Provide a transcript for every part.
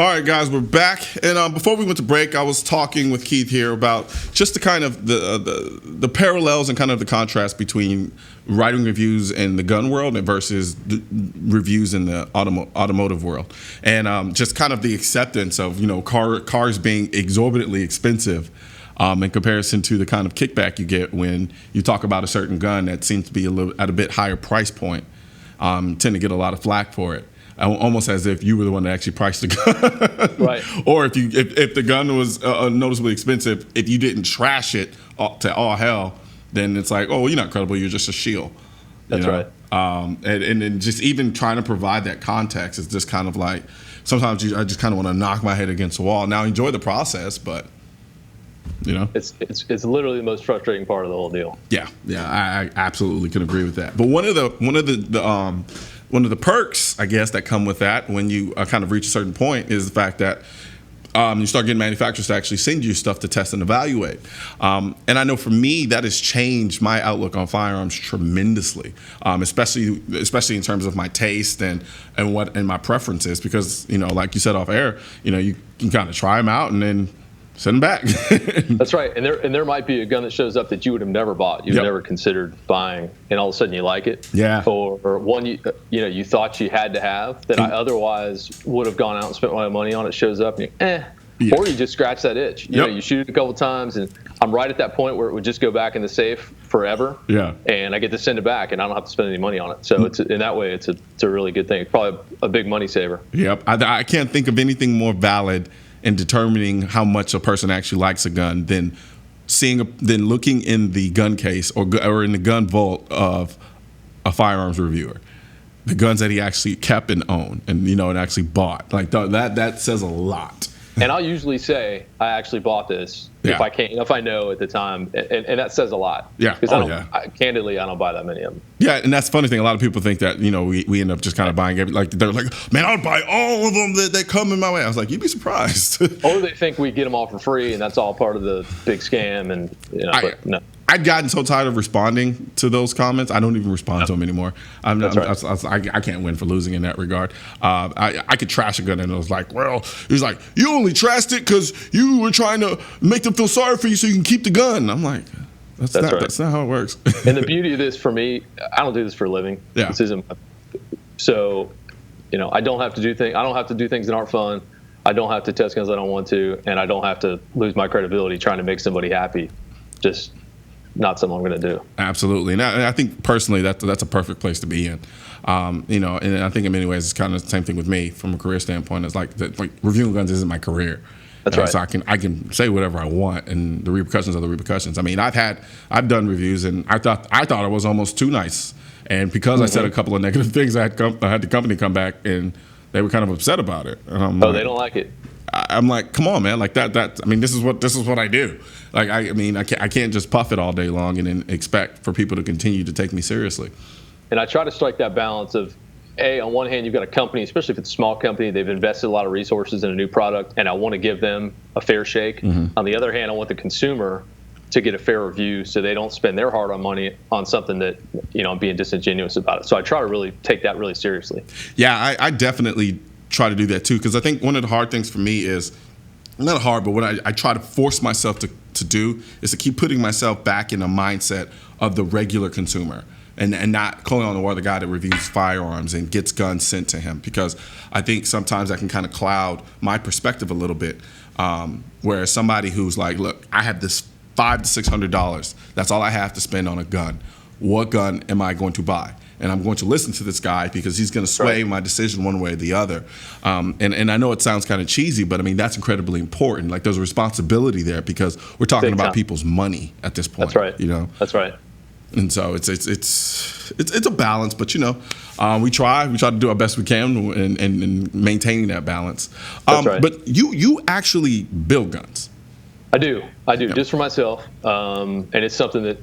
All right, guys, we're back. And before we went to break, I was talking with Keith here about just the kind of the parallels and kind of the contrast between writing reviews in the gun world and versus reviews in the automotive world, and just kind of the acceptance of cars being exorbitantly expensive in comparison to the kind of kickback you get when you talk about a certain gun that seems to be at a bit higher price point. Tend to get a lot of flack for it. Almost as if you were the one that actually priced the gun, right? Or if the gun was noticeably expensive, if you didn't trash it to all hell, then it's like, oh, you're not credible. You're just a shield. That's right. And then just even trying to provide that context is just kind of like sometimes I just kind of want to knock my head against the wall. Now, enjoy the process, but it's literally the most frustrating part of the whole deal. Yeah, I absolutely can agree with that. But one of the perks, I guess, that come with that when you kind of reach a certain point is the fact that you start getting manufacturers to actually send you stuff to test and evaluate. And I know for me, that has changed my outlook on firearms tremendously, especially in terms of my taste and my preferences. Because, like you said off air, you can kind of try them out and then send them back. That's right. And there might be a gun that shows up that you would have never bought, you've never considered buying, and all of a sudden you like it. Yeah. Or one you thought you had to have that I otherwise would have gone out and spent my money on. It shows up and you, or you just scratch that itch. You shoot it a couple times, and I'm right at that point where it would just go back in the safe forever. Yeah. And I get to send it back, and I don't have to spend any money on it. So it's in that way, it's a really good thing. It's probably a big money saver. Yep. I can't think of anything more valid in determining how much a person actually likes a gun than looking in the gun case or in the gun vault of a firearms reviewer, the guns that he actually kept and owned and actually bought. Like that says a lot. And I'll usually say I actually bought this if I know at the time, and that says a lot. Yeah. Because candidly, I don't buy that many of them. Yeah, and that's the funny thing. A lot of people think that we end up just kind of buying they're like, man, I'll buy all of them that come in my way. I was like, you'd be surprised. Or they think we get them all for free, and that's all part of the big scam. And but no. I'd gotten so tired of responding to those comments. I don't even respond to them anymore. I can't win for losing in that regard. I could trash a gun, and it was like, he's like, you only trashed it because you were trying to make them feel sorry for you so you can keep the gun. I'm like, that's not how it works. And the beauty of this for me, I don't do this for a living. Yeah. This isn't. So, I don't have to do things. I don't have to do things that aren't fun. I don't have to test guns I don't want to, and I don't have to lose my credibility trying to make somebody happy. Just not something I'm going to do. Absolutely. And I think personally that's a perfect place to be in. And I think in many ways it's kind of the same thing with me from a career standpoint. It's like reviewing guns isn't my career. That's right. So I can say whatever I want, and the repercussions are the repercussions. I mean, I've done reviews, and I thought I was almost too nice, and because I said a couple of negative things, I had the company come back, and they were kind of upset about it. And they don't like it. I'm like, come on, man! Like that. I mean, this is what I do. Like, I can't just puff it all day long and then expect for people to continue to take me seriously. And I try to strike that balance of, on one hand, you've got a company, especially if it's a small company, they've invested a lot of resources in a new product, and I want to give them a fair shake. Mm-hmm. On the other hand, I want the consumer to get a fair review so they don't spend their hard-earned money on something that, I'm being disingenuous about it. So I try to really take that really seriously. Yeah, I definitely try to do that too, because I think one of the hard things for me is, not hard, but what I try to force myself to do is to keep putting myself back in a mindset of the regular consumer. And not Colion Noir, the guy that reviews firearms and gets guns sent to him, because I think sometimes that can kind of cloud my perspective a little bit. Whereas somebody who's like, look, I have this $500 to $600. That's all I have to spend on a gun. What gun am I going to buy? And I'm going to listen to this guy because he's going to sway my decision one way or the other. And I know it sounds kind of cheesy, but I mean, that's incredibly important. Like, there's a responsibility there because we're talking about people's money at this point. That's right. That's right. And so it's a balance, but we try to do our best we can in maintaining that balance. That's right. But you actually build guns. I do, just for myself, and it's something that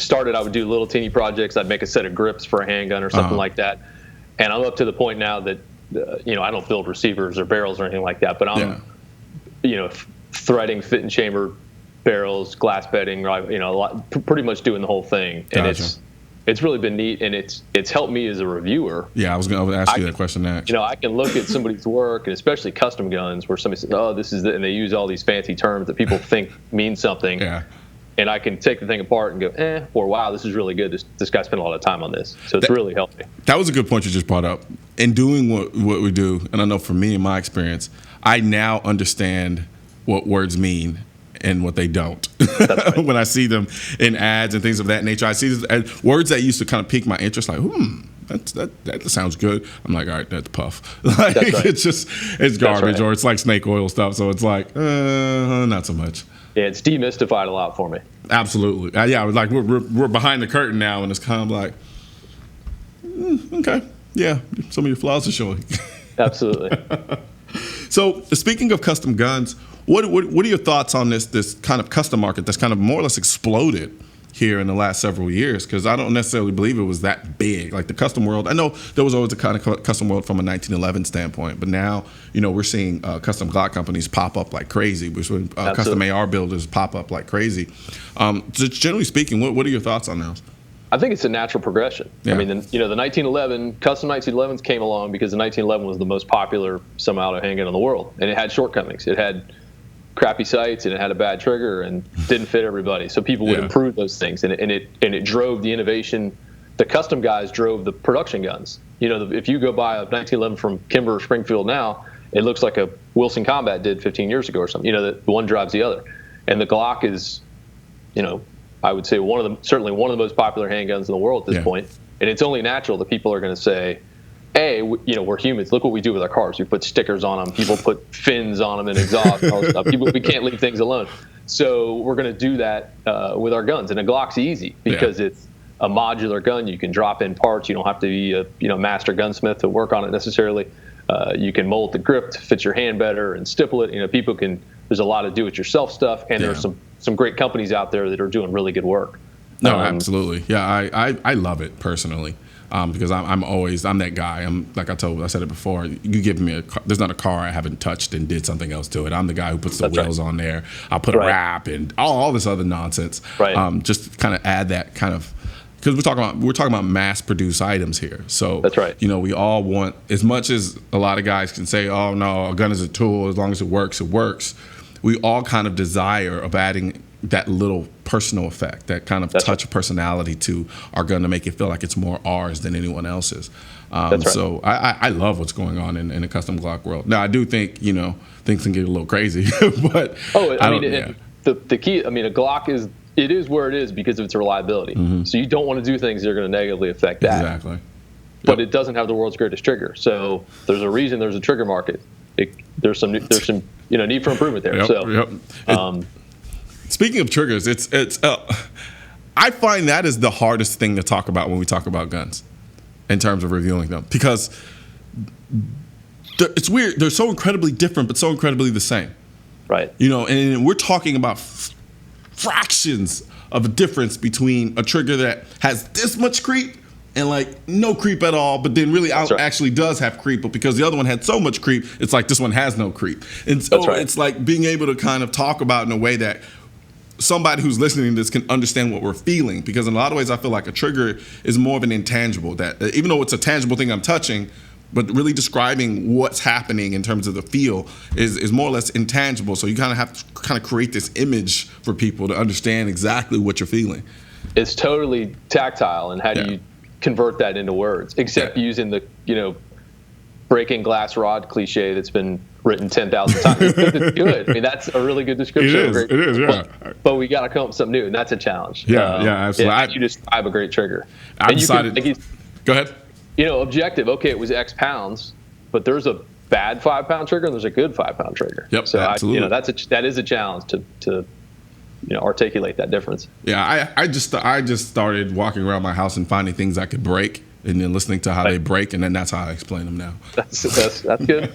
started. I would do little teeny projects. I'd make a set of grips for a handgun or something like that, and I'm up to the point now that I don't build receivers or barrels or anything like that, but I'm threading fit and chamber barrels, glass bedding, pretty much doing the whole thing. And Gotcha. it's really been neat, and it's helped me as a reviewer. Yeah, I was going to ask you that question next. I can look at somebody's work, and especially custom guns, where somebody says, "Oh, this is," and they use all these fancy terms that people think mean something. Yeah. And I can take the thing apart and go, or wow, this is really good. This guy spent a lot of time on this, so it's really helped me. That was a good point you just brought up. In doing what we do, and I know for me, in my experience, I now understand what words mean and what they don't. Right. When I see them in ads and things of that nature, I see this, words that used to kind of pique my interest, like, that sounds good. I'm like, all right, that's puff. Like, that's right. It's garbage, right. Or it's like snake oil stuff. So it's like, not so much. Yeah, it's demystified a lot for me. Absolutely. Yeah, like we're behind the curtain now, and it's kind of like, okay, yeah, some of your flaws are showing. Absolutely. So speaking of custom guns, what are your thoughts on this kind of custom market that's kind of more or less exploded here in the last several years? Because I don't necessarily believe it was that big. Like the custom world, I know there was always a kind of custom world from a 1911 standpoint, but now, we're seeing custom Glock companies pop up like crazy. We're seeing custom AR builders pop up like crazy. Just generally speaking, what are your thoughts on those? I think it's a natural progression. Yeah. I mean, the 1911 custom 1911s came along because the 1911 was the most popular semi-auto handgun in the world, and it had shortcomings. It had crappy sights, and it had a bad trigger and didn't fit everybody. So people would improve those things, and it drove the innovation. The custom guys drove the production guns. If you go buy a 1911 from Kimber or Springfield now, it looks like a Wilson Combat did 15 years ago or something. The one drives the other, and the Glock is, I would say certainly one of the most popular handguns in the world at this point. And it's only natural that people are going to say, hey, we're humans. Look what we do with our cars. We put stickers on them. People put fins on them and exhaust and all this stuff. We can't leave things alone. So we're going to do that with our guns. And a Glock's easy because it's a modular gun. You can drop in parts. You don't have to be a master gunsmith to work on it necessarily. You can mold the grip to fit your hand better and stipple it. People can. There's a lot of do-it-yourself stuff, and there's some great companies out there that are doing really good work. No, absolutely. Yeah, I love it personally. Because I'm that guy. I said it before. You give me a car, there's not a car I haven't touched and did something else to it. I'm the guy who puts the wheels on there. I'll put a wrap and all this other nonsense. Right. Just kind of add that kind of, because we're talking about mass produced items here. So that's right. We all want, as much as a lot of guys can say, oh no, a gun is a tool. As long as it works, it works. We all kind of desire of adding that little personal effect, that kind of touch of personality to our gun to make it feel like it's more ours than anyone else's. So I love what's going on in the custom Glock world. Now I do think things can get a little crazy, but the key. I mean, a Glock is where it is because of its reliability. Mm-hmm. So you don't want to do things that are going to negatively affect that. Exactly. Yep. But it doesn't have the world's greatest trigger. So there's a reason there's a trigger market. There's some need for improvement there. Speaking of triggers, I find that is the hardest thing to talk about when we talk about guns in terms of reviewing them, because it's weird. They're so incredibly different, but so incredibly the same. Right. And we're talking about fractions of a difference between a trigger that has this much creep and like no creep at all, but then really actually does have creep, but because the other one had so much creep, it's like this one has no creep. And so it's like being able to kind of talk about in a way that somebody who's listening to this can understand what we're feeling, because in a lot of ways I feel like a trigger is more of an intangible, that even though it's a tangible thing I'm touching, but really describing what's happening in terms of the feel is more or less intangible. So you kind of have to create this image for people to understand exactly what you're feeling. It's totally tactile, and how do you convert that into words, except using the breaking glass rod cliche that's been written 10,000 times. It's good. I mean, that's a really good description. It is, yeah. But we got to come up with something new, and that's a challenge. Absolutely. How do you describe a great trigger? I decided. Go ahead. Objective. Okay, it was X pounds, but there's a bad 5-pound trigger and there's a good 5-pound trigger. Yep. So absolutely. that is a challenge to articulate that difference. Yeah, I just started walking around my house and finding things I could break, and then listening to how they break, and then that's how I explain them now. That's good.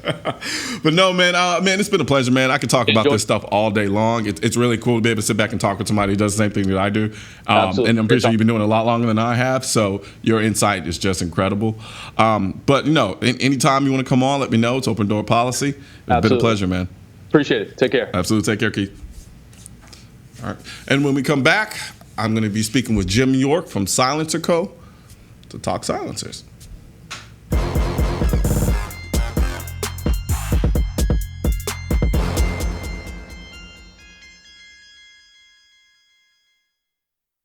But no, man, it's been a pleasure, man. I could talk about this stuff all day long. It's really cool to be able to sit back and talk with somebody who does the same thing that I do. And I'm pretty sure you've been doing it a lot longer than I have, so your insight is just incredible. But anytime you want to come on, let me know. It's open door policy. It's been a pleasure, man. Appreciate it. Take care. Absolutely. Take care, Keith. All right. And when we come back, I'm going to be speaking with Jim York from Silencer Co. to talk silencers.